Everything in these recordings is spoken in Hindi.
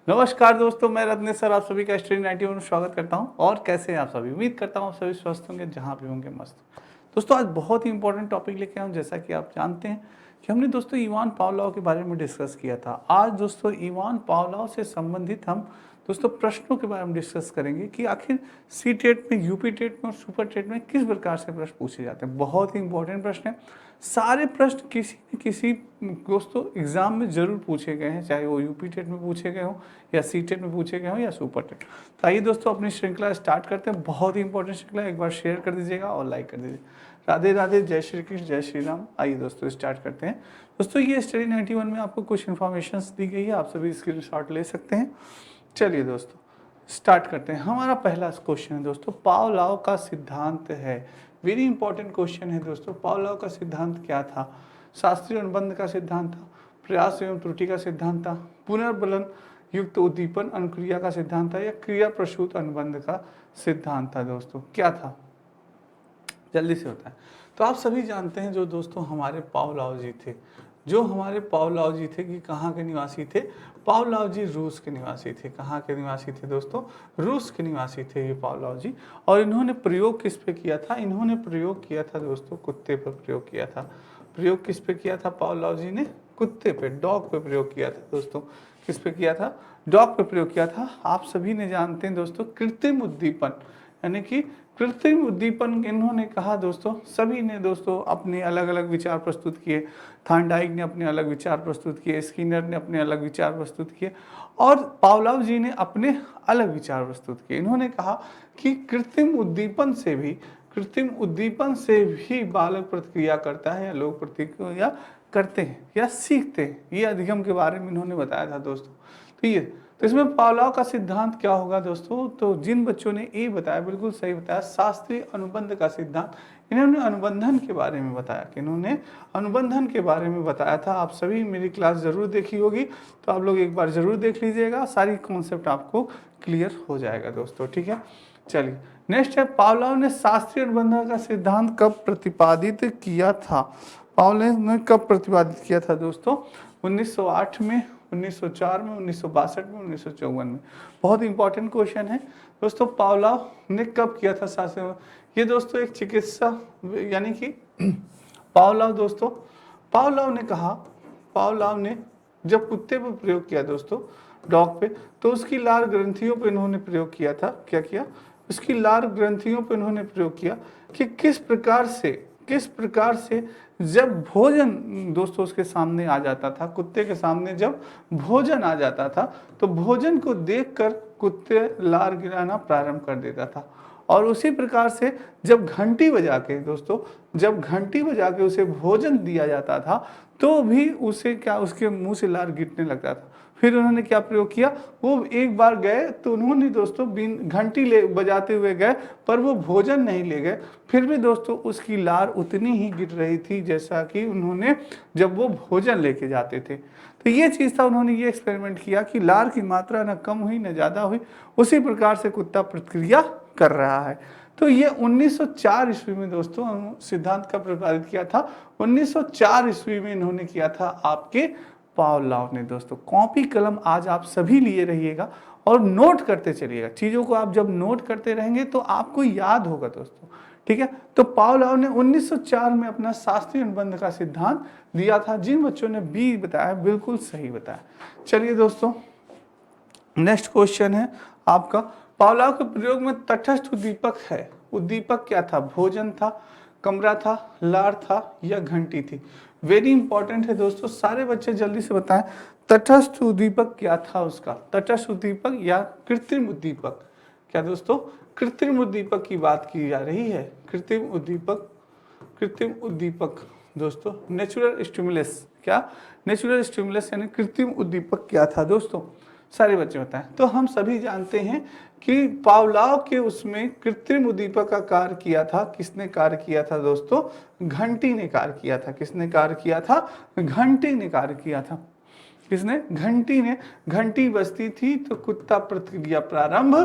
नमस्कार दोस्तों, मैं रत्नेश सर आप सभी का स्टडी 91 में स्वागत करता हूं। और कैसे हैं आप सभी? उम्मीद करता हूं आप सभी स्वस्थ होंगे, जहां भी होंगे मस्त। दोस्तों आज बहुत ही इंपॉर्टेंट टॉपिक लेके आया हूं। जैसा कि आप जानते हैं कि हमने दोस्तों इवान पावलोव के बारे में डिस्कस किया था। आज दोस्तों इवान पावलोव से संबंधित हम दोस्तों प्रश्नों के बारे में डिस्कस करेंगे कि आखिर सी टेट में, यूपी टेट में और सुपर टेट में किस प्रकार से प्रश्न पूछे जाते हैं। बहुत ही इंपॉर्टेंट प्रश्न है। सारे प्रश्न किसी न किसी दोस्तों एग्जाम में जरूर पूछे गए हैं, चाहे वो यूपी टेट में पूछे गए हों या सी टेट में पूछे गए हों या सुपर टेट। तो आइए दोस्तों अपनी श्रृंखला स्टार्ट करते हैं। बहुत ही इंपॉर्टेंट श्रृंखला, एक बार शेयर कर दीजिएगा और लाइक कर दीजिए। राधे राधे, जय श्री कृष्ण, जय श्री राम। आइए दोस्तों स्टार्ट करते हैं। दोस्तों ये स्टडी 91 में आपको कुछ इन्फॉर्मेशन दी गई है, आप सभी स्क्रीनशॉट ले सकते हैं। चलिए दोस्तों स्टार्ट करते हैं। हमारा पहला क्वेश्चन है दोस्तों, पावलोव का सिद्धांत है। वेरी इंपॉर्टेंट क्वेश्चन है दोस्तों। पावलोव का सिद्धांत क्या था? शास्त्रीय अनुबंध का सिद्धांत था, प्रयास एवं त्रुटि का सिद्धांत था, पुनर्बलन युक्त उद्दीपन अनुक्रिया का सिद्धांत था, या क्रिया प्रसूत अनुबंध का सिद्धांत था? दोस्तों क्या था? जल्दी से होता है। तो आप सभी जानते हैं जो दोस्तों हमारे पावलोव जी थे, जो हमारे पावलोव जी थे कि कहाँ के निवासी थे? पावलोव जी रूस के निवासी थे। कहाँ के निवासी थे दोस्तों? रूस के निवासी थे ये पावलोव जी। और इन्होंने प्रयोग किस पे किया था? इन्होंने प्रयोग किया था दोस्तों कुत्ते पर प्रयोग किया था। प्रयोग किस पे किया था पावलोव जी ने? कुत्ते पे, डॉग पे प्रयोग किया था दोस्तों। किस पे किया था? डॉग पे प्रयोग किया था। आप सभी ने जानते हैं दोस्तों कृत्रिम उद्दीपन, यानी कि कृत्रिम उद्दीपन इन्होंने कहा दोस्तों। सभी ने दोस्तों अपने अलग अलग विचार प्रस्तुत किए। थार्नडाइक ने अपने अलग विचार प्रस्तुत किए, स्किनर ने अपने अलग विचार प्रस्तुत किए और पावलोव जी ने अपने अलग विचार प्रस्तुत किए। इन्होंने कहा कि कृत्रिम उद्दीपन से भी बालक प्रतिक्रिया करता है या लोग प्रतिक्रिया करते हैं या सीखते हैं। ये अधिगम के बारे में इन्होंने बताया था दोस्तों। तो इसमें पावलोव का सिद्धांत क्या होगा दोस्तों? तो जिन बच्चों ने ए बताया बिल्कुल सही बताया, शास्त्रीय अनुबंध का सिद्धांत। इन्होंने अनुबंधन के बारे में बताया कि इन्होंने अनुबंधन के बारे में बताया था। आप सभी मेरी क्लास जरूर देखी होगी, तो आप लोग एक बार जरूर देख लीजिएगा, सारी कॉन्सेप्ट आपको क्लियर हो जाएगा दोस्तों। ठीक है, चलिए नेक्स्ट है, पावलोव ने शास्त्रीय अनुबंधन का सिद्धांत कब प्रतिपादित किया था? पावलोव ने कब प्रतिपादित किया था दोस्तों? 1908 में, 1904 में, 1962 में, 1954 में। बहुत इंपॉर्टेंट क्वेश्चन है दोस्तों। पावलोव ने कब किया था शास्त्रीय? ये दोस्तों एक चिकित्सा, यानी कि पावलोव दोस्तों, पावलोव ने कहा, पावलोव ने जब कुत्ते पर प्रयोग किया दोस्तों, डॉग पे, तो उसकी लार ग्रंथियों पे इन्होंने प्रयोग किया था। क्या किया? उसकी लार ग्रंथियों पे इन्होंने प्रयोग किया कि किस प्रकार से जब भोजन दोस्तों उसके सामने आ जाता था, कुत्ते के सामने जब भोजन आ जाता था, तो भोजन को देखकर कुत्ते लार गिराना प्रारंभ कर देता था। और उसी प्रकार से जब घंटी बजा के दोस्तों, जब घंटी बजा के उसे भोजन दिया जाता था, तो भी उसे क्या, उसके मुंह से लार गिरने लगता था। फिर उन्होंने क्या प्रयोग किया? वो एक बार गए तो उन्होंने दोस्तों घंटी ले बजाते हुए गए, पर वो भोजन नहीं ले गए। फिर भी दोस्तों उसकी लार उतनी ही गिर रही थी जैसा कि उन्होंने जब वो भोजन लेके जाते थे। तो ये चीज़ था, उन्होंने ये एक्सपेरिमेंट किया कि लार की मात्रा न कम हुई न ज़्यादा हुई, उसी प्रकार से कुत्ता प्रतिक्रिया कर रहा है। तो ये 1904 ईस्वी में दोस्तों सिद्धांत का प्रतिपादित किया था। 1904 ईस्वी में इन्होंने किया था आपके पावलोव ने दोस्तों। कॉपी कलम आज आप सभी लिए रहिएगा और नोट करते चलिएगा। चीज़ों को आप जब नोट करते रहेंगे तो आपको याद होगा दोस्तों। ठीक है, तो पावलोव ने 1904 में अपना शास्त्रीय अनुबंध का सिद्धांत दिया था। जिन बच्चों ने बी बताया बिल्कुल सही बताया। चलिए दोस्तों नेक्स्ट क्वेश्चन है आपका, पावलोव के प्रयोग में तटस्थ उद्दीपक है। उद्दीपक क्या था? भोजन था, कमरा था, लार था या घंटी थी? वेरी इंपॉर्टेंट है दोस्तों, सारे बच्चे जल्दी से बताएं तटस्थ उद्दीपक क्या था उसका? तटस्थ उद्दीपक या कृत्रिम उद्दीपक? क्या दोस्तों? कृत्रिम उद्दीपक की बात की जा रही है। कृत्रिम उद्दीपक दोस्तों, नेचुरल स्टिमुलस। क्या? नेचुरल स्टिमुलस यानी कृत्रिम उद्दीपक क्या था दोस्तों? सारे बच्चे बताएं। तो हम सभी जानते हैं कि पावलोव के उसमें कृत्रिम उद्दीपक का कार्य किया था। किसने कार्य किया था दोस्तों? घंटी ने कार्य किया था। किसने कार्य किया था? घंटी ने कार्य किया था। किसने? घंटी ने। घंटी बजती थी तो कुत्ता प्रतिक्रिया प्रारंभ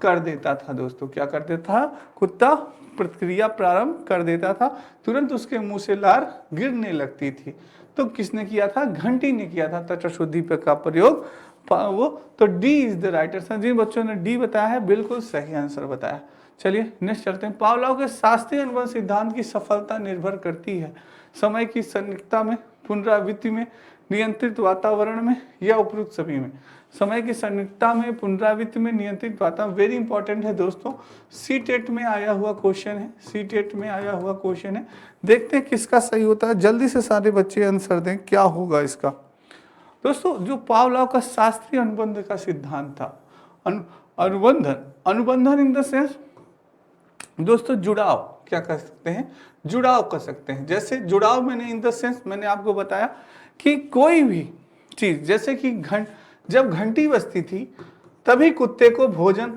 कर देता था दोस्तों। क्या कर देता था? कुत्ता प्रतिक्रिया प्रारंभ कर देता था, तुरंत उसके मुंह से लार गिरने लगती थी। तो किसने किया था? घंटी ने किया था तटस्थ उद्दीपक का प्रयोग वो तो D is the right answer. जिन बच्चों ने डी बताया है बिल्कुल सही आंसर बताया। चलिए नेक्स्ट चलते हैं। पावलोव के शास्त्रीय अनुबंध सिद्धांत की सफलता निर्भर करती है समय की सन्निकटता में, पुनरावृत्ति में, नियंत्रित वातावरण में या उपयुक्त सभी में। समय की सन्निकटता में, पुनरावृत्ति में, नियंत्रित वातावरण, वेरी इंपॉर्टेंट है दोस्तों। सी टेट में आया हुआ क्वेश्चन है, सी टेट में आया हुआ क्वेश्चन है। देखते हैं किसका सही होता है, जल्दी से सारे बच्चे आंसर दें, क्या होगा इसका। दोस्तों जो पावलोव का शास्त्रीय अनुबंध का सिद्धांत था, अनुबंधन इन द सेंस दोस्तों जुड़ाव, क्या कर सकते हैं, जुड़ाव कर सकते हैं। जैसे जुड़ाव मैंने इन द सेंस मैंने आपको बताया कि कोई भी चीज, जैसे कि जब घंटी बजती थी तभी कुत्ते को भोजन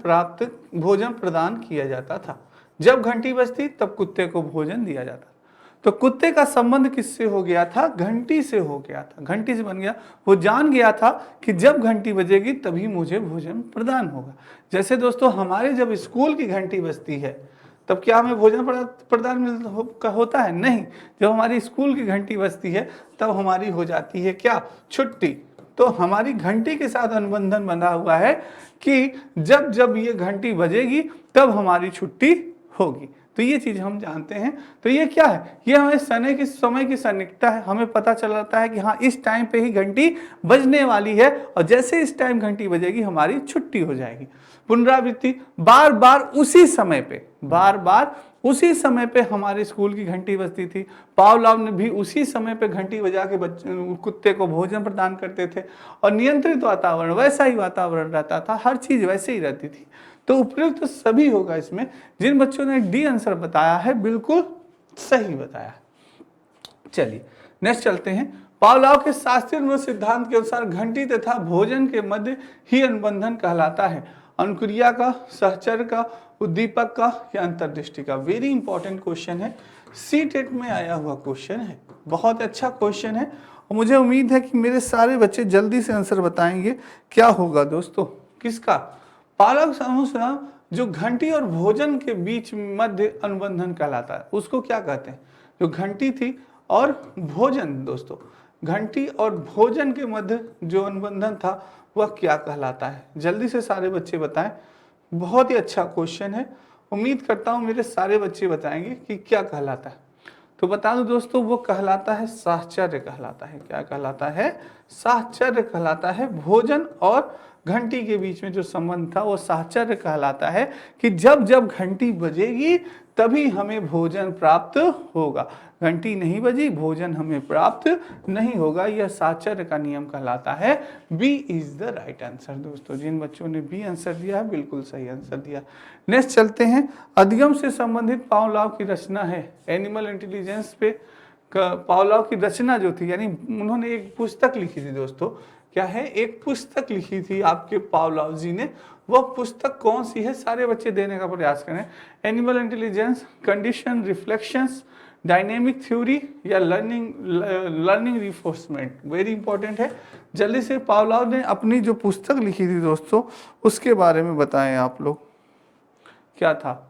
प्रदान किया जाता था। जब घंटी बजती तब कुत्ते को भोजन दिया जाता। तो कुत्ते का संबंध किससे हो गया था, घंटी से हो गया था, घंटी से बन गया। वो जान गया था कि जब घंटी बजेगी तभी मुझे भोजन प्रदान होगा। जैसे दोस्तों हमारे जब स्कूल की घंटी बजती है तब क्या हमें भोजन प्रदान होता है, नहीं। जब हमारी स्कूल की घंटी बजती है तब हमारी हो जाती है क्या, छुट्टी। तो हमारी घंटी के साथ अनुबंधन बंधा हुआ है कि जब जब ये घंटी बजेगी तब हमारी छुट्टी होगी। तो ये चीज हम जानते हैं। तो ये क्या है, ये हमें समय की सन्निकटता है। हमें पता चल जाता है कि हाँ इस टाइम पे ही घंटी बजने वाली है और जैसे इस टाइम घंटी बजेगी हमारी छुट्टी हो जाएगी। पुनरावृत्ति, बार बार उसी समय पे हमारे स्कूल की घंटी बजती थी। पावलोव ने भी उसी समय पे घंटी बजा के कुत्ते को भोजन प्रदान करते थे और नियंत्रित वातावरण, वैसा ही वातावरण रहता था, हर चीज वैसे ही रहती थी। तो उपयुक्त तो सभी होगा इसमें। जिन बच्चों ने डी आंसर बताया है बिल्कुल सही बताया। चलिए नेक्स्ट चलते हैं। पावलोव के शास्त्रीय अनुबंध सिद्धांत के अनुसार घंटी तथा भोजन के मध्य ही अनुबंधन कहलाता है, अनुक्रिया का, सहचर्य का, उद्दीपक का या अंतर्दृष्टि का। वेरी इंपॉर्टेंट क्वेश्चन है, सी टेट में आया हुआ क्वेश्चन है, बहुत अच्छा क्वेश्चन है और मुझे उम्मीद है कि मेरे सारे बच्चे जल्दी से आंसर बताएंगे। क्या होगा दोस्तों, किसका, पावलोव के अनुसार जो घंटी और भोजन के बीच मध्य अनुबंधन कहलाता है उसको क्या कहते हैं। जो घंटी थी और भोजन, दोस्तों घंटी और भोजन के मध्य जो अनुबंधन था वह क्या कहलाता है, जल्दी से सारे बच्चे बताएं। बहुत ही अच्छा क्वेश्चन है, उम्मीद करता हूं मेरे सारे बच्चे बताएंगे कि क्या कहलाता है। तो बता दूं दोस्तों, वो कहलाता है साहचर्य कहलाता है। क्या कहलाता है, साहचर्य कहलाता है। भोजन और घंटी के बीच में जो संबंध था वो साहचर्य कहलाता है कि जब जब घंटी बजेगी तभी हमें भोजन प्राप्त होगा, घंटी नहीं बजी भोजन हमें प्राप्त नहीं होगा। यह साहचर्य का नियम कहलाता है। B is the right answer. दोस्तों जिन बच्चों ने बी आंसर दिया है बिल्कुल सही आंसर दिया। नेक्स्ट चलते हैं। अधिगम से संबंधित पावलोव की रचना है, एनिमल इंटेलिजेंस पे पावलोव की रचना जो थी, यानी उन्होंने एक पुस्तक लिखी थी दोस्तों। क्या है, एक पुस्तक लिखी थी आपके पावलोव जी ने। वह पुस्तक कौन सी है, सारे बच्चे देने का प्रयास करें। Animal intelligence, condition reflections, dynamic theory या लर्निंग रिफोर्समेंट। वेरी इंपॉर्टेंट है। जल्दी से पावलोव ने अपनी जो पुस्तक लिखी थी दोस्तों उसके बारे में बताएं आप लोग, क्या था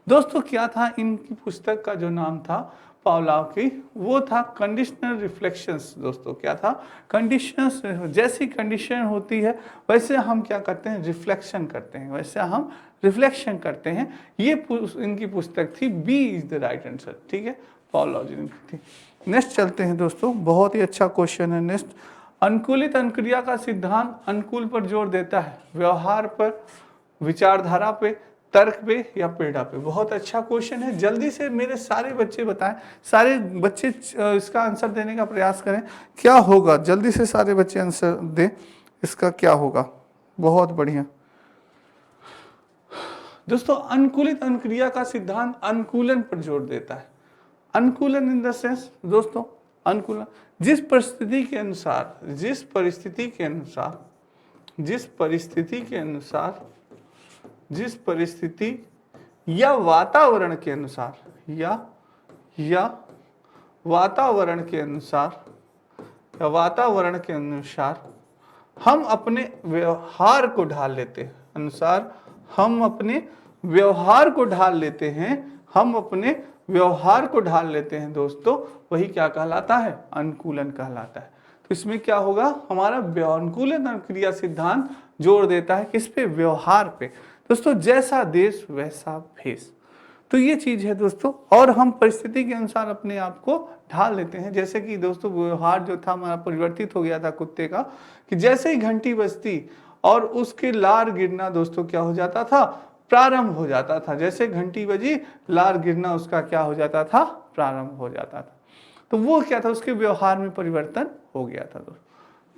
दोस्तों, क्या था इनकी पुस्तक का जो नाम था पावलोव की, वो था कंडीशनल रिफ्लेक्शंस। दोस्तों क्या था, कंडीशंस, जैसी कंडीशन होती है वैसे हम क्या करते हैं, रिफ्लेक्शन करते हैं, वैसे हम रिफ्लेक्शन करते हैं। ये इनकी पुस्तक थी। B is the right answer. ठीक है, पावलोव जी ने थी। नेक्स्ट चलते हैं दोस्तों, बहुत ही अच्छा क्वेश्चन है। नेक्स्ट, अनुकूलित अनुक्रिया का सिद्धांत अनुकूल पर जोर देता है, व्यवहार पर, विचारधारा पे, तर्क पे या प्रेरणा पे। बहुत अच्छा क्वेश्चन है, जल्दी से मेरे सारे बच्चे बताएं, सारे बच्चे इसका आंसर देने का प्रयास करें। क्या होगा, जल्दी से सारे बच्चे आंसर दें, इसका क्या होगा। बहुत बढ़िया दोस्तों, अनुकूलित अनुक्रिया का सिद्धांत अनुकूलन पर जोर देता है। अनुकूलन इन द सेंस दोस्तों, अनुकूलन जिस परिस्थिति या वातावरण के अनुसार हम अपने व्यवहार को ढाल लेते हैं, दोस्तों, वही क्या कहलाता है, अनुकूलन कहलाता है। तो इसमें क्या होगा, हमारा व्यवहानुकूलन अनुक्रिया सिद्धांत जोर देता है किस पे, व्यवहार पे। दोस्तों जैसा देश वैसा भेष, तो ये चीज है दोस्तों। और हम परिस्थिति के अनुसार अपने आप को ढाल लेते हैं। जैसे कि दोस्तों व्यवहार जो था हमारा परिवर्तित हो गया था कुत्ते का, कि जैसे ही घंटी बजती और उसके लार गिरना दोस्तों क्या हो जाता था, प्रारंभ हो जाता था। जैसे घंटी बजी, लार गिरना उसका क्या हो जाता था, प्रारंभ हो जाता था। तो वो क्या था, उसके व्यवहार में परिवर्तन हो गया था दोस्तों।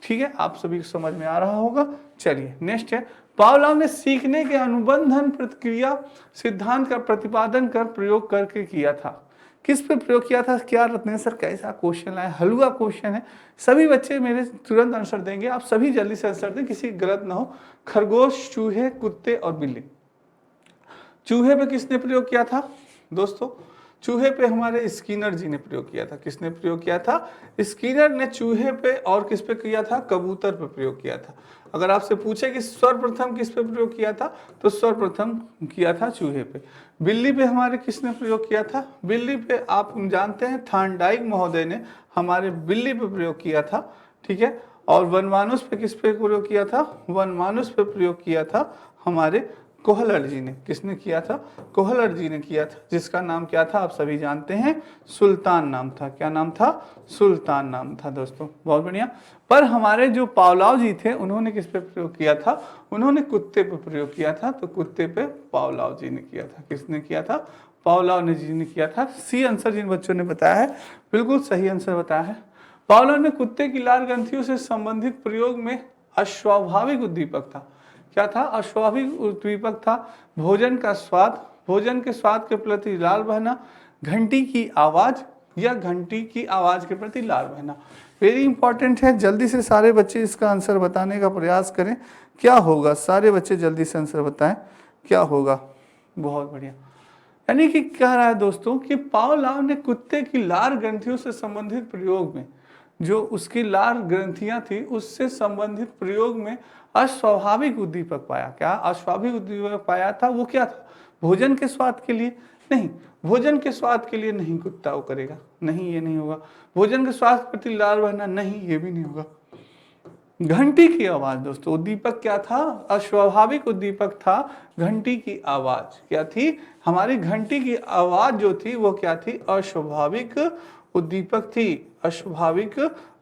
ठीक है, आप सभी को समझ में आ रहा होगा। चलिए नेक्स्ट है, पावलोव ने सीखने के अनुबंधन प्रतिक्रिया सिद्धांत का प्रतिपादन कर प्रयोग करके किया था। किस पे प्रयोग किया था, क्या रत्नेश्वर कैसा क्वेश्चन आया, हलवा क्वेश्चन है। सभी बच्चे मेरे तुरंत आंसर देंगे, आप सभी जल्दी से आंसर दें, किसी गलत ना हो। खरगोश, चूहे, कुत्ते और बिल्ली। चूहे पे किसने प्रयोग किया था दोस्तों, चूहे पे हमारे स्किनर जी ने प्रयोग किया था। किसने प्रयोग किया था, स्किनर ने चूहे पे, और किस पे किया था, कबूतर पे प्रयोग किया था। अगर आपसे पूछे कि सर्वप्रथम किस पे प्रयोग किया था, तो सर्वप्रथम किया था चूहे पे। बिल्ली पे हमारे किसने प्रयोग किया था, बिल्ली पे आप जानते हैं थार्नडाइक महोदय ने हमारे बिल्ली पे प्रयोग किया था। ठीक है, और वनमानुष पे किस पे प्रयोग किया था, वनमानुष पे प्रयोग किया था हमारे कोहलर जी ने। किसने किया था, कोहलर जी ने किया था, जिसका नाम क्या था आप सभी जानते हैं, सुल्तान नाम था। क्या नाम था, सुल्तान नाम था दोस्तों, बहुत बढ़िया। पर हमारे जो पावलोव जी थे उन्होंने किस पे प्रयोग किया था, उन्होंने कुत्ते पे प्रयोग किया था। तो कुत्ते पे पावलोव जी ने किया था। किसने किया था, पावलोव जी ने किया था। सी आंसर जिन बच्चों ने बताया है बिल्कुल सही आंसर बताया है। पावलोव ने कुत्ते की लार ग्रंथियों से संबंधित प्रयोग में अस्वाभाविक उद्दीपक था। क्या था, अस्वाभाविक उद्दीपक था। भोजन का स्वाद, भोजन के स्वाद के प्रति लाल बहना, घंटी की आवाज या घंटी की आवाज के प्रति लाल बहना। वेरी इंपॉर्टेंट है, जल्दी से सारे बच्चे इसका आंसर बताने का प्रयास करें। क्या होगा, सारे बच्चे जल्दी से आंसर बताएं क्या होगा। बहुत बढ़िया, यानी कि कह रहा है दोस्तों कि पावलोव ने कुत्ते की लार ग्रंथियों से संबंधित प्रयोग में, जो उसकी लार ग्रंथियां थी उससे संबंधित प्रयोग में अस्वाभाविक उद्दीपक पाया। क्या अस्वाभाविक उद्दीपक पाया था, वो क्या था, भोजन के स्वाद के लिए नहीं, भोजन के स्वाद के लिए नहीं कुत्ता वो करेगा, नहीं ये नहीं होगा। भोजन के स्वाद के प्रति लार बहना, नहीं ये भी नहीं होगा। घंटी की आवाज दोस्तों, उद्दीपक क्या था, अस्वाभाविक उद्दीपक था। घंटी की आवाज क्या थी, हमारी घंटी की आवाज जो थी वो क्या थी, अस्वाभाविक उद्दीपक थी, अस्वाभाविक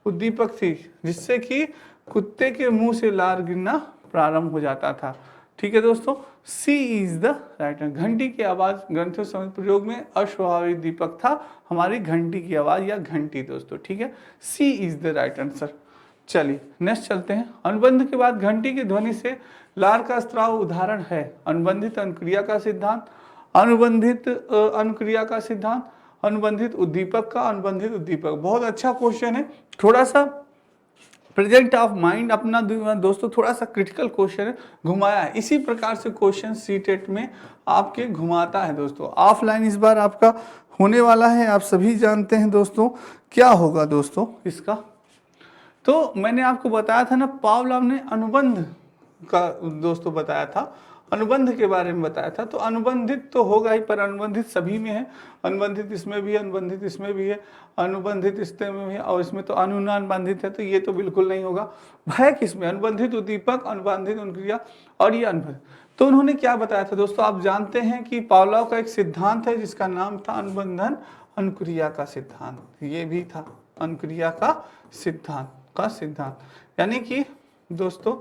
उद्दीपक थी, जिससे कि कुत्ते के मुंह से लार गिरना प्रारंभ हो जाता था। ठीक है दोस्तों, सी इज द राइट आंसर। घंटी की आवाज ग्रंथियों समय प्रयोग में अस्वाभाविक दीपक था, हमारी घंटी की आवाज या घंटी दोस्तों। ठीक है, सी इज द राइट आंसर। चलिए नेक्स्ट चलते हैं। अनुबंध के बाद घंटी की ध्वनि से लार का स्त्राव उदाहरण है अनुबंधित अनुक्रिया का सिद्धांत, अनुबंधित अनुक्रिया का सिद्धांत, अनुबंधित उद्दीपक का, अनुबंधित उद्दीपक। बहुत अच्छा क्वेश्चन है, थोड़ा सा प्रेजेंट ऑफ माइंड अपना दोस्तों थोड़ा सा क्रिटिकल क्वेश्चन है, घुमाया है। इसी प्रकार से क्वेश्चन सीटेट में आपके घुमाता है दोस्तों। ऑफलाइन इस बार आपका होने वाला है, आप सभी जानते हैं दोस्तों। क्या होगा दोस्तों इसका, तो मैंने आपको बताया था ना, पावलोव ने अनुबंध का दोस्तों बताया था, अनुबंध के बारे में बताया था। तो अनुबंधित तो होगा ही, पर अनुबंधित सभी में है, अनुबंधित इसमें भी है, अनुबंधित इसमें भी है, अनुबंधित इसमें भी है, और इसमें तो अनुबंधित है, तो ये तो बिल्कुल नहीं होगा। भय किसमें, अनुबंधित उद्दीपक, अनुबंधित अनुक्रिया और ये अनुबंध। तो उन्होंने क्या बताया था दोस्तों, आप जानते हैं कि पावलोव का एक सिद्धांत है जिसका नाम था अनुबंधन अनुक्रिया का सिद्धांत। ये भी था अनुक्रिया का सिद्धांत, यानी कि दोस्तों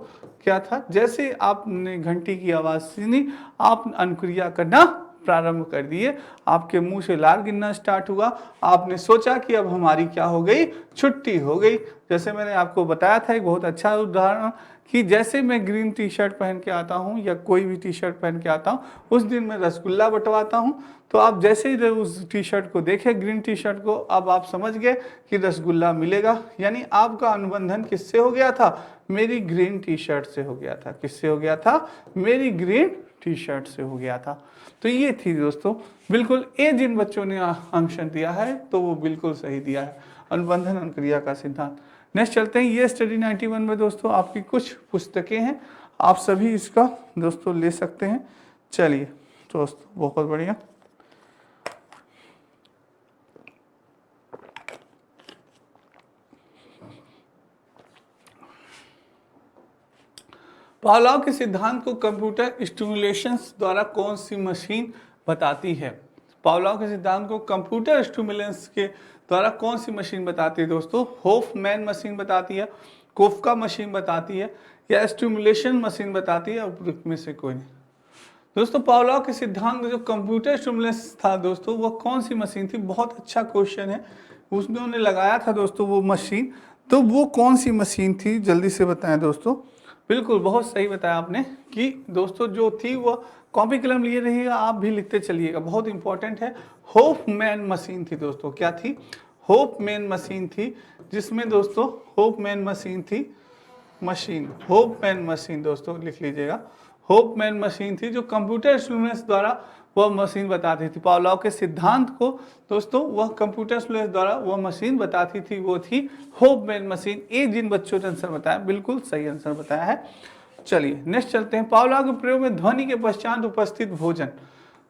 क्या था, जैसे आपने घंटी की आवाज सुनी, आप अनुक्रिया करना प्रारंभ कर दिए, आपके मुंह से लार गिरना स्टार्ट हुआ, आपने सोचा कि अब हमारी क्या हो गई, छुट्टी हो गई। जैसे मैंने आपको बताया था एक बहुत अच्छा उदाहरण, कि जैसे मैं ग्रीन टी शर्ट पहन के आता हूँ या कोई भी टी शर्ट पहन के आता हूँ, उस दिन मैं रसगुल्ला बंटवाता हूँ। तो आप जैसे ही उस टी शर्ट को देखे, ग्रीन टी शर्ट को, अब आप समझ गए कि रसगुल्ला मिलेगा। यानी आपका अनुबंधन किससे हो गया था, मेरी ग्रीन टी शर्ट से हो गया था। किससे हो गया था, मेरी ग्रीन टी शर्ट से हो गया था। तो ये थी दोस्तों बिल्कुल, ये जिन बच्चों ने आंसर दिया है तो वो बिल्कुल सही दिया है, अनुबंधन अनुक्रिया का सिद्धांत। नेक्स्ट चलते हैं, ये स्टडी 91 में दोस्तों आपकी कुछ पुस्तकें हैं, आप सभी इसका दोस्तों ले सकते हैं। चलिए दोस्तों बहुत बढ़िया, पावलोव के सिद्धांत को कंप्यूटर स्टिमुलेशन द्वारा कौन सी मशीन बताती है? पावलोव के सिद्धांत को कंप्यूटर स्टिमुलेंस के द्वारा कौन सी मशीन बताती है दोस्तों? होफमैन मशीन बताती है, कोफका मशीन बताती है, या स्टिमुलेशन मशीन बताती है, उपयुक्त में से कोई नहीं। दोस्तों पावलोव के सिद्धांत जो कंप्यूटर स्टिमुलेंस था दोस्तों, वो कौन सी मशीन थी? बहुत अच्छा क्वेश्चन है, उसने लगाया था दोस्तों वो मशीन, तो वो कौन सी मशीन थी जल्दी से बताएं दोस्तों। बिल्कुल बहुत सही बताया आपने कि दोस्तों जो थी वो, कॉपी कलम लिए रहिएगा, आप भी लिखते चलिएगा, बहुत इंपॉर्टेंट है। होफमैन मशीन थी दोस्तों, क्या थी? होफमैन मशीन थी, जिसमें दोस्तों होफमैन मशीन थी, होफमैन मशीन दोस्तों लिख लीजिएगा। होफमैन मशीन थी जो कंप्यूटर स्टिमुलेंस द्वारा वह मशीन बताती थी। पावलोव के सिद्धांत को दोस्तों वह कंप्यूटर स्टिमुलेंस द्वारा वह मशीन बताती थी, वो थी होफमैन मशीन। ये जिन बच्चों ने आंसर बताया बिल्कुल सही आंसर बताया है। चलिए नेक्स्ट चलते हैं। पावलोव के प्रयोग में ध्वनि के पश्चात उपस्थित भोजन,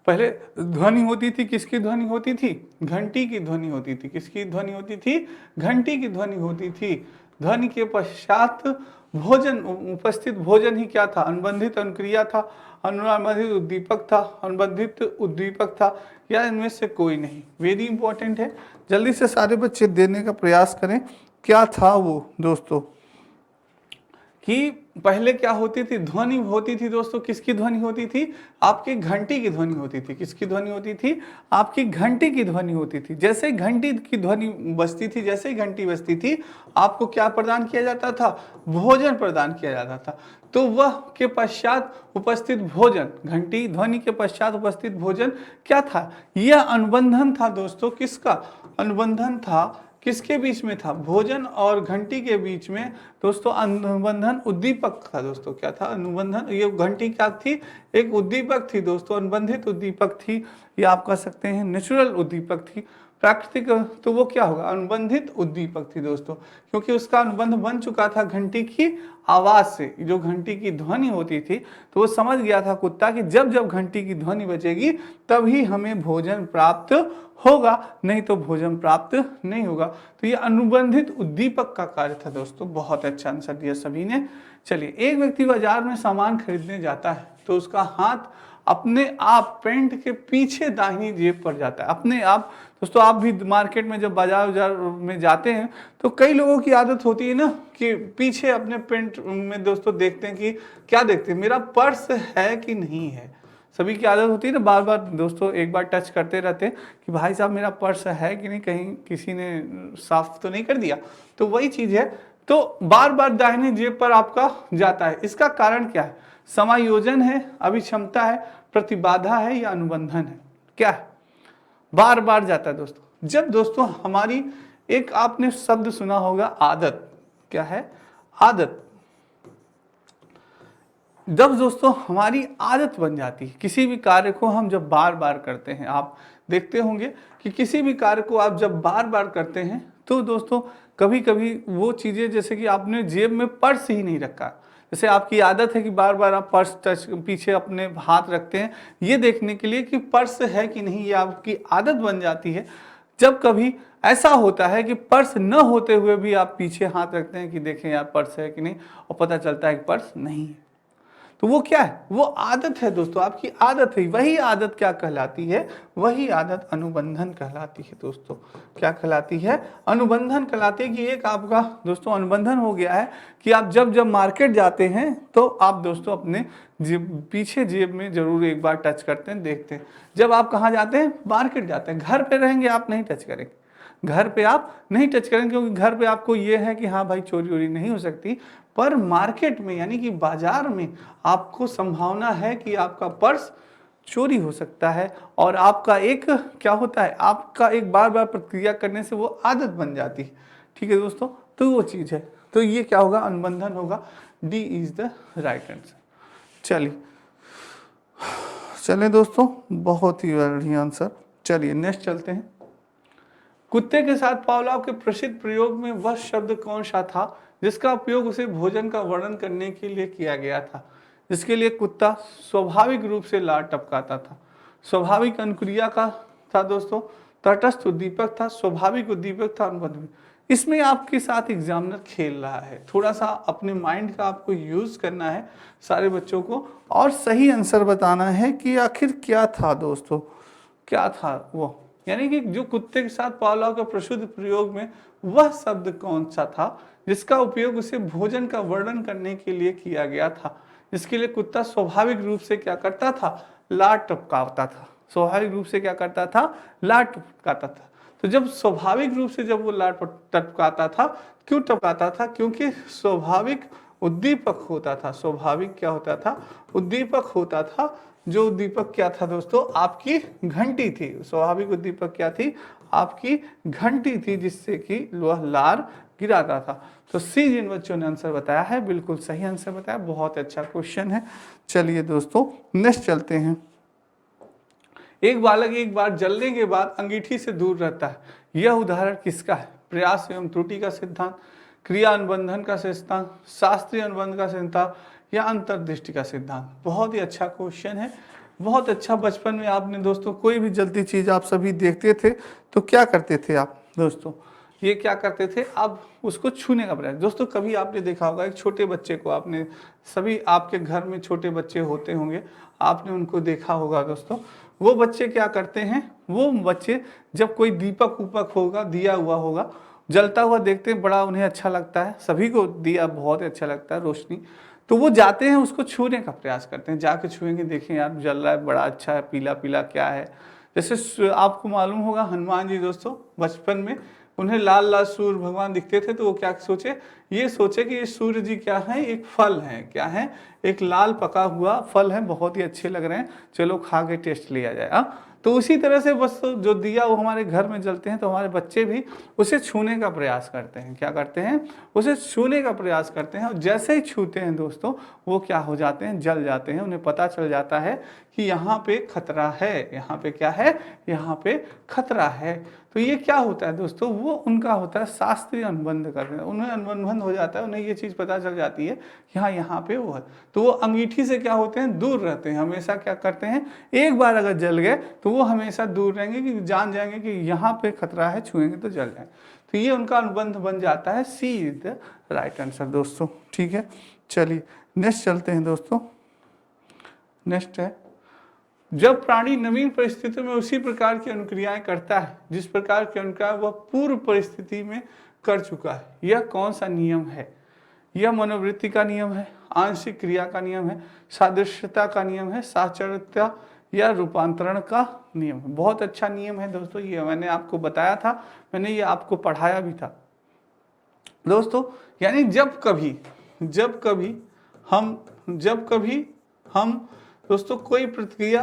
पहले ध्वनि होती थी, किसकी ध्वनि होती थी? घंटी की ध्वनि होती थी। किसकी ध्वनि होती थी? घंटी की ध्वनि होती थी। ध्वनि के पश्चात भोजन, उपस्थित भोजन ही क्या था? अनुबंधित अनुक्रिया था, अनुबंधित उद्दीपक था, अनुबंधित उद्दीपक था, या इनमें से कोई नहीं? वेरी इंपॉर्टेंट है, जल्दी से सारे बच्चे देने का प्रयास करें। क्या था वो दोस्तों? कि पहले क्या होती थी? ध्वनि होती थी दोस्तों, किसकी ध्वनि होती थी? आपकी घंटी की ध्वनि होती थी। किसकी ध्वनि होती थी? आपकी घंटी की ध्वनि होती थी। जैसे ही घंटी की ध्वनि बजती थी, जैसे ही घंटी बजती थी, आपको क्या प्रदान किया जाता था? भोजन प्रदान किया जाता था। तो वह के पश्चात उपस्थित भोजन, घंटी ध्वनि के पश्चात उपस्थित भोजन क्या था? यह अनुबंधन था दोस्तों। किसका अनुबंधन था? किसके बीच में था? भोजन और घंटी के बीच में दोस्तों अनुबंधन उद्दीपक था दोस्तों। क्या था? अनुबंधन। ये घंटी क्या थी? एक उद्दीपक थी दोस्तों, अनुबंधित उद्दीपक थी, या आप कह सकते हैं नेचुरल उद्दीपक थी। प्राकृतिक तो वो क्या होगा? अनुबंधित उद्दीपक थी दोस्तों, क्योंकि उसका अनुबंध बन चुका था घंटी की आवाज से। जो घंटी की ध्वनि होती थी, तो वो समझ गया था कुत्ता कि जब जब घंटी की ध्वनि बजेगी तभी हमें भोजन प्राप्त होगा, नहीं तो भोजन प्राप्त नहीं होगा। तो ये अनुबंधित उद्दीपक का कार्य था दोस्तों। बहुत अच्छा आंसर दिया सभी ने। चलिए, एक व्यक्ति बाजार में सामान खरीदने जाता है तो उसका हाथ अपने आप पैंट के पीछे दाहिनी जेब पर जाता है, अपने आप। दोस्तों आप भी मार्केट में जब बाजार में जाते हैं तो कई लोगों की आदत होती है ना कि पीछे अपने पैंट में दोस्तों देखते हैं कि क्या देखते हैं, मेरा पर्स है कि नहीं है। सभी की आदत होती है ना, बार बार दोस्तों एक बार टच करते रहते हैं कि भाई साहब मेरा पर्स है कि नहीं, कहीं किसी ने साफ तो नहीं कर दिया। तो वही चीज है, तो बार बार दाहिने जेब पर आपका जाता है। इसका कारण क्या है? समायोजन है, अभिक्षमता है, प्रतिबाधा है, या अनुबंधन है? क्या है? बार बार जाता है दोस्तों। जब दोस्तों हमारी एक आपने शब्द सुना होगा आदत, क्या है? आदत। जब दोस्तों हमारी आदत बन जाती है, किसी भी कार्य को हम जब बार बार करते हैं, आप देखते होंगे कि किसी भी कार्य को आप जब बार बार करते हैं तो दोस्तों कभी कभी वो चीज़ें, जैसे कि आपने जेब में पर्स ही नहीं रखा, जैसे आपकी आदत है कि बार बार आप पर्स टच पीछे अपने हाथ रखते हैं ये देखने के लिए कि पर्स है कि नहीं, ये आपकी आदत बन जाती है। जब कभी ऐसा होता है कि पर्स न होते हुए भी आप पीछे हाथ रखते हैं कि देखें यार पर्स है कि नहीं, और पता चलता है कि पर्स नहीं है, तो वो क्या है? वो आदत है दोस्तों, आपकी आदत है। वही आदत क्या कहलाती है? वही आदत अनुबंधन कहलाती है दोस्तों। क्या कहलाती है? अनुबंधन कहलाती है। कि एक आपका दोस्तों अनुबंधन हो गया है कि आप जब जब मार्केट जाते हैं तो आप दोस्तों अपने पीछे जेब में जरूर एक बार टच करते हैं, देखते हैं। जब आप कहाँ जाते हैं? मार्केट जाते हैं। घर पे रहेंगे आप नहीं टच करेंगे, घर पे आप नहीं टच करेंगे, क्योंकि घर पे आपको ये है कि हाँ भाई चोरी वोरी नहीं हो सकती। पर मार्केट में यानी कि बाजार में आपको संभावना है कि आपका पर्स चोरी हो सकता है, और आपका एक क्या होता है, आपका एक बार बार प्रतिक्रिया करने से वो आदत बन जाती है। ठीक है दोस्तों, तो वो चीज़ है। तो ये क्या होगा? अनुबंधन होगा। D is the right answer. चलिए दोस्तों, बहुत ही बढ़िया आंसर। चलिए नेक्स्ट चलते हैं। कुत्ते के साथ पावलोव के प्रसिद्ध प्रयोग में वह शब्द कौन सा था जिसका उपयोग उसे भोजन का वर्णन करने के लिए किया गया था, जिसके लिए कुत्ता स्वाभाविक रूप से लार टपकाता था? स्वाभाविक अनुक्रिया का था दोस्तों, तटस्थ उद्दीपक था, स्वाभाविक उद्दीपक था, अनुबंध। इसमें आपके साथ एग्जामिनर खेल रहा है, थोड़ा सा अपने माइंड का आपको यूज करना है सारे बच्चों को, और सही आंसर बताना है कि आखिर क्या था दोस्तों, क्या था वो, यानी कि जो कुत्ते के साथ पावलोव का प्रसिद्ध प्रयोग में वह शब्द कौन सा था जिसका उपयोग उसे भोजन का वर्णन करने के लिए किया गया था, जिसके लिए कुत्ता स्वाभाविक रूप से क्या करता था, लार टपकाता था, स्वाभाविक रूप से क्या करता था, लार टपकाता था। तो जब स्वाभाविक रूप से जब वो लार टपकाता था, क्यों टपकाता था, क्योंकि स्वाभाविक उद्दीपक होता था, स्वाभाविक क्या होता था, उद्दीपक होता था, जो उद्दीपक क्या था दोस्तों, आपकी घंटी थी, स्वाभाविक उद्दीपक क्या थी, आपकी घंटी थी, जिससे कि वह लार गिराता था। तो सी जिन बच्चों ने आंसर बताया है बिल्कुल सही आंसर बताया, बहुत अच्छा क्वेश्चन है। चलिए दोस्तों नेक्स्ट चलते हैं। एक बालक एक बार जलने के बाद अंगीठी से दूर रहता है, यह उदाहरण किसका है, प्रयास एवं त्रुटि का सिद्धांत, क्रिया अनुबंधन का सिद्धांत, शास्त्रीय अनुबंध का सिद्धांत, या अंतर्दृष्टि का सिद्धांत। बहुत ही अच्छा क्वेश्चन है, बहुत अच्छा। बचपन में आपने दोस्तों कोई भी जलती चीज आप सभी देखते थे तो क्या करते थे आप दोस्तों, ये क्या करते थे, आप उसको छूने का प्रयास। दोस्तों कभी आपने देखा होगा एक छोटे बच्चे को, आपने सभी आपके घर में छोटे बच्चे होते होंगे, आपने उनको देखा होगा दोस्तों, वो बच्चे क्या करते हैं, वो बच्चे जब कोई दीपक उपक होगा, दिया हुआ होगा, जलता हुआ देखते हैं, बड़ा उन्हें अच्छा लगता है, सभी को दिया बहुत अच्छा लगता है, रोशनी, तो वो जाते हैं उसको छूने का प्रयास करते हैं, जाके छुएंगे, देखें यार जल रहा है, बड़ा अच्छा है, पीला पीला क्या है। जैसे आपको मालूम होगा हनुमान जी दोस्तों, बचपन में उन्हें लाल लाल सूर्य भगवान दिखते थे, तो वो क्या सोचे, ये सोचे कि ये सूर्य जी क्या है, एक फल है, क्या है, एक लाल पका हुआ फल है, बहुत ही अच्छे लग रहे हैं, चलो खा के टेस्ट लिया जाए। तो उसी तरह से बस जो दिया वो हमारे घर में जलते हैं, तो हमारे बच्चे भी उसे छूने का प्रयास करते हैं, क्या करते हैं, उसे छूने का प्रयास करते हैं, और जैसे ही छूते हैं दोस्तों वो क्या हो जाते हैं, जल जाते हैं, उन्हें पता चल जाता है कि यहाँ पे खतरा है, यहाँ पे क्या है, यहाँ पे खतरा है। तो ये क्या होता है दोस्तों, वो उनका होता है शास्त्रीय अनुबंध करते हैं, उन्हें अनुबंध हो जाता है, उन्हें ये चीज़ पता चल जाती है कि हाँ यहाँ पे वो है, तो वो अंगीठी से क्या होते हैं, दूर रहते हैं, हमेशा क्या करते हैं, एक बार अगर जल गए तो वो हमेशा दूर रहेंगे, कि जान जाएंगे कि यहाँ पे खतरा है, छुएंगे तो जल जाए। तो ये उनका अनुबंध बन जाता है, सी इज द राइट आंसर दोस्तों, ठीक है। चलिए नेक्स्ट चलते हैं दोस्तों। नेक्स्ट है, जब प्राणी नवीन परिस्थितियों में उसी प्रकार की अनुक्रियाएं करता है जिस प्रकार की अनुक्रिया वह पूर्व परिस्थिति में कर चुका है, यह कौन सा नियम है, यह मनोवृत्ति का नियम है, आंशिक क्रिया का नियम है, सादृश्यता का नियम है, साचरता या रूपांतरण का नियम है। बहुत अच्छा नियम है दोस्तों, ये मैंने आपको बताया था, मैंने ये आपको पढ़ाया भी था दोस्तों। यानी जब कभी हम दोस्तों कोई प्रक्रिया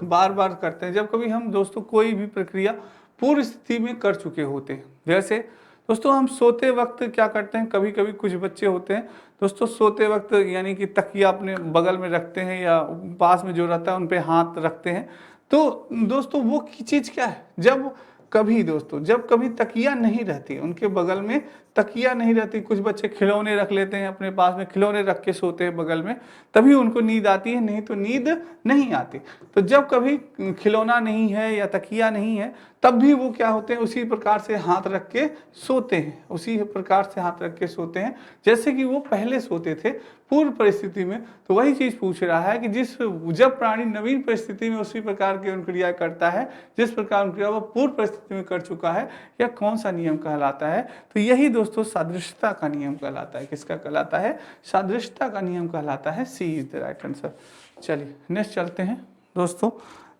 बार बार करते हैं, जब कभी हम दोस्तों कोई भी प्रक्रिया पूर्व स्थिति में कर चुके होते हैं, जैसे दोस्तों हम सोते वक्त क्या करते हैं, कभी कभी कुछ बच्चे होते हैं दोस्तों सोते वक्त यानी कि तकिया अपने बगल में रखते हैं या पास में जो रहता है उन पे हाथ रखते हैं। तो दोस्तों वो चीज़ क्या है, जब कभी तकिया नहीं रहती उनके बगल में, तकिया नहीं रहती, कुछ बच्चे खिलौने रख लेते हैं अपने पास में, खिलौने रख के सोते हैं बगल में, तभी उनको नींद आती है, नहीं तो नींद नहीं आती। तो जब कभी खिलौना नहीं है या तकिया नहीं है तब भी वो क्या होते हैं, उसी प्रकार से हाथ रख के सोते हैं, उसी प्रकार से हाथ रख के सोते हैं जैसे कि वो पहले सोते थे पूर्व परिस्थिति में। तो वही चीज पूछ रहा है कि जब प्राणी नवीन परिस्थिति में उसी प्रकार की अनुक्रिया करता है जिस प्रकार अनुक्रिया वह पूर्व परिस्थिति में कर चुका है, यह कौन सा नियम कहलाता है। तो यही दोस्तों सादृश्यता का नियम कहलाता है। किसका कहलाता है, सादृश्यता का नियम कहलाता है। सी इज द राइट आंसर। चलिए नेक्स्ट चलते हैं दोस्तों,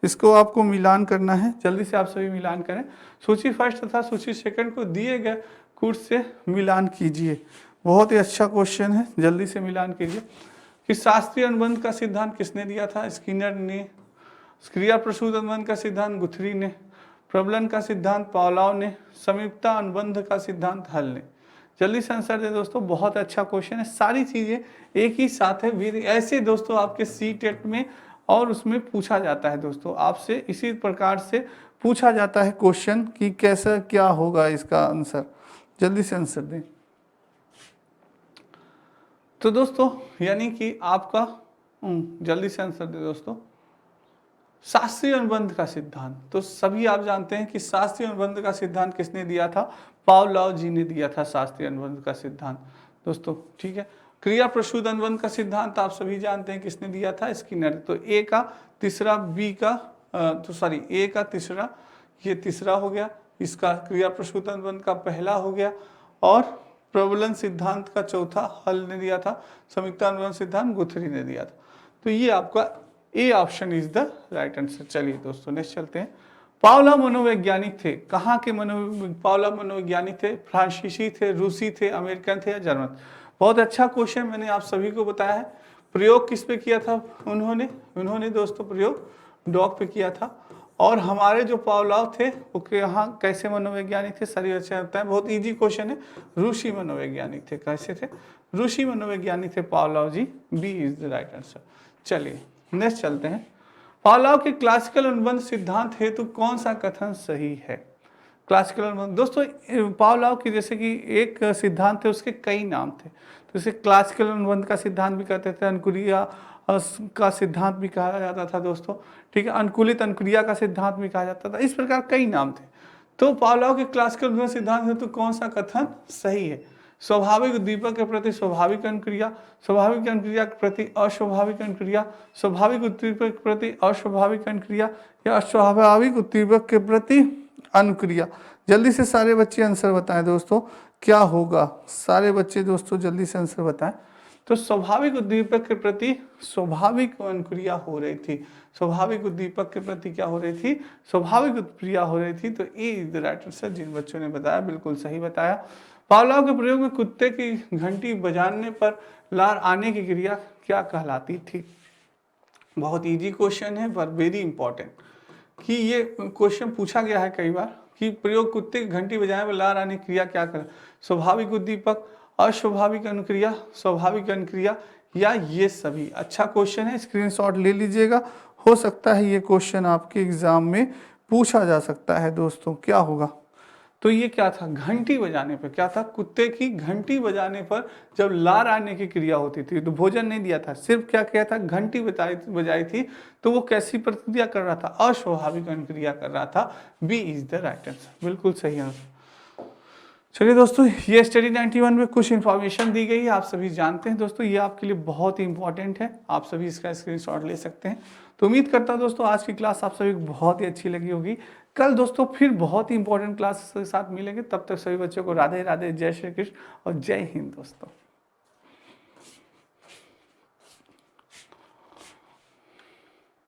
इसको आपको मिलान करना है, जल्दी से आप सभी मिलान करें। सूची फर्स्ट तथा सूची सेकंड को दिए गए कोर्स से मिलान कीजिए। बहुत ही अच्छा क्वेश्चन है, जल्दी से मिलान कीजिए कि शास्त्रीय अनुबंध का सिद्धांत किसने दिया था, स्किनर ने। क्रिया प्रसूत अनुबंध का सिद्धांत गुथरी ने। प्रबलन का सिद्धांत पावलोव ने। संयुक्ता अनुबंध का सिद्धांत हल ने। जल्दी से आंसर दे दोस्तों, बहुत अच्छा क्वेश्चन है, सारी चीजें एक ही साथ है। ऐसे दोस्तों आपके सी टेट में और उसमें पूछा जाता है दोस्तों, आपसे इसी प्रकार से पूछा जाता है क्वेश्चन कि कैसा क्या होगा इसका आंसर। जल्दी से आंसर दें। तो दोस्तों यानी कि आपका जल्दी से आंसर दे दोस्तों। शास्त्रीय अनुबंध का सिद्धांत, तो सभी आप जानते हैं कि शास्त्रीय अनुबंध का सिद्धांत किसने दिया था? पावलोव जी ने दिया था शास्त्रीय अनुबंध का सिद्धांत दोस्तों, ठीक है। क्रिया प्रसूत अनुबंध का सिद्धांत आप सभी जानते हैं किसने दिया था? स्किनर। तो ए का तीसरा, बी का ए का तीसरा, ये तीसरा हो गया, इसका क्रिया प्रसूत अनुबंध का पहला हो गया, और प्रबलन सिद्धांत का चौथा हल ने दिया था संयुक्ता अनुबंध सिद्धांत गुथरी ने दिया था। तो ये आपका A option is the right answer. चलिए दोस्तों नेक्स्ट चलते हैं। पावलोव मनोवैज्ञानिक थे, कहाँ के पावलोव मनोवैज्ञानिक थे? फ्रांसीसी थे, रूसी थे, अमेरिकन थे या जर्मन? बहुत अच्छा क्वेश्चन मैंने आप सभी को बताया है। प्रयोग किस पे किया था उन्होंने दोस्तों प्रयोग डॉग पे किया था। और हमारे जो पावलोव थे वो यहाँ कैसे मनोवैज्ञानिक थे? सारी अच्छा होता है, बहुत इजी क्वेश्चन है। रूसी मनोवैज्ञानिक थे। कैसे थे? रूसी मनोवैज्ञानिक थे Pavlov ji. B is the right answer. चलिए नेक्स्ट चलते हैं। पावलोव के क्लासिकल अनुबंध सिद्धांत हेतु कौन सा कथन सही है? क्लासिकल अनुबंध दोस्तों, पावलोव की जैसे कि एक सिद्धांत है, उसके कई नाम थे। तो इसे क्लासिकल अनुबंध का सिद्धांत भी कहते थे, अनुक्रिया का सिद्धांत भी कहा जाता था दोस्तों, ठीक है। अनुकूलित अनुक्रिया का सिद्धांत भी कहा जाता था। इस प्रकार कई नाम थे। तो पावलोव के क्लासिकल अनुबंध सिद्धांत हेतु कौन सा कथन सही है? स्वाभाविक उद्दीपक के प्रति स्वाभाविक अनुक्रिया, स्वाभाविक अनुक्रिया के प्रति अस्वाभाविक अनुक्रिया, स्वाभाविक उद्दीपक के प्रति अस्वाभाविक अनुक्रिया, या अस्वाभाविक उद्दीपक के प्रति अनुक्रिया। जल्दी से सारे बच्चे आंसर बताएं दोस्तों, क्या होगा? सारे बच्चे दोस्तों जल्दी से आंसर बताएं। तो स्वाभाविक उद्दीपक के प्रति स्वाभाविक अनुक्रिया हो रही थी। स्वाभाविक उद्दीपक के प्रति क्या हो रही थी? स्वाभाविक उत्क्रिया हो रही थी। तो ए इज द राइट आंसर। जिन बच्चों ने बताया बिल्कुल सही बताया। पावलोव के प्रयोग में कुत्ते की घंटी बजाने पर लार आने की क्रिया क्या कहलाती थी? बहुत इजी क्वेश्चन है पर वेरी इंपॉर्टेंट, कि ये क्वेश्चन पूछा गया है कई बार कि प्रयोग कुत्ते की घंटी बजाने पर लार आने की क्रिया क्या कर? स्वाभाविक उद्दीपक, अस्वाभाविक अनुक्रिया, स्वाभाविक अनुक्रिया, या ये सभी? अच्छा क्वेश्चन है, स्क्रीनशॉट ले लीजिएगा। हो सकता है ये क्वेश्चन आपके एग्जाम में पूछा जा सकता है दोस्तों। क्या होगा? तो ये क्या था? घंटी बजाने पर क्या था? कुत्ते की घंटी बजाने पर जब लार आने की क्रिया होती थी, तो भोजन नहीं दिया था, सिर्फ क्या किया था? घंटी बजाई थी। तो वो कैसी प्रतिक्रिया कर रहा था? अस्वाभाविक अनुक्रिया कर रहा था। B is the right answer, बिल्कुल सही आंसर। चलिए दोस्तों, ये स्टडी 91 में कुछ इन्फॉर्मेशन दी गई है, आप सभी जानते हैं दोस्तों, ये आपके लिए बहुत ही इंपॉर्टेंट है। आप सभी इसका स्क्रीनशॉट ले सकते हैं। तो उम्मीद करता हूं दोस्तों आज की क्लास आप सभी को बहुत ही अच्छी लगी होगी। कल दोस्तों फिर बहुत ही इंपॉर्टेंट क्लास के साथ मिलेंगे। तब तक सभी बच्चों को राधे राधे, जय श्री कृष्ण और जय हिंद दोस्तों।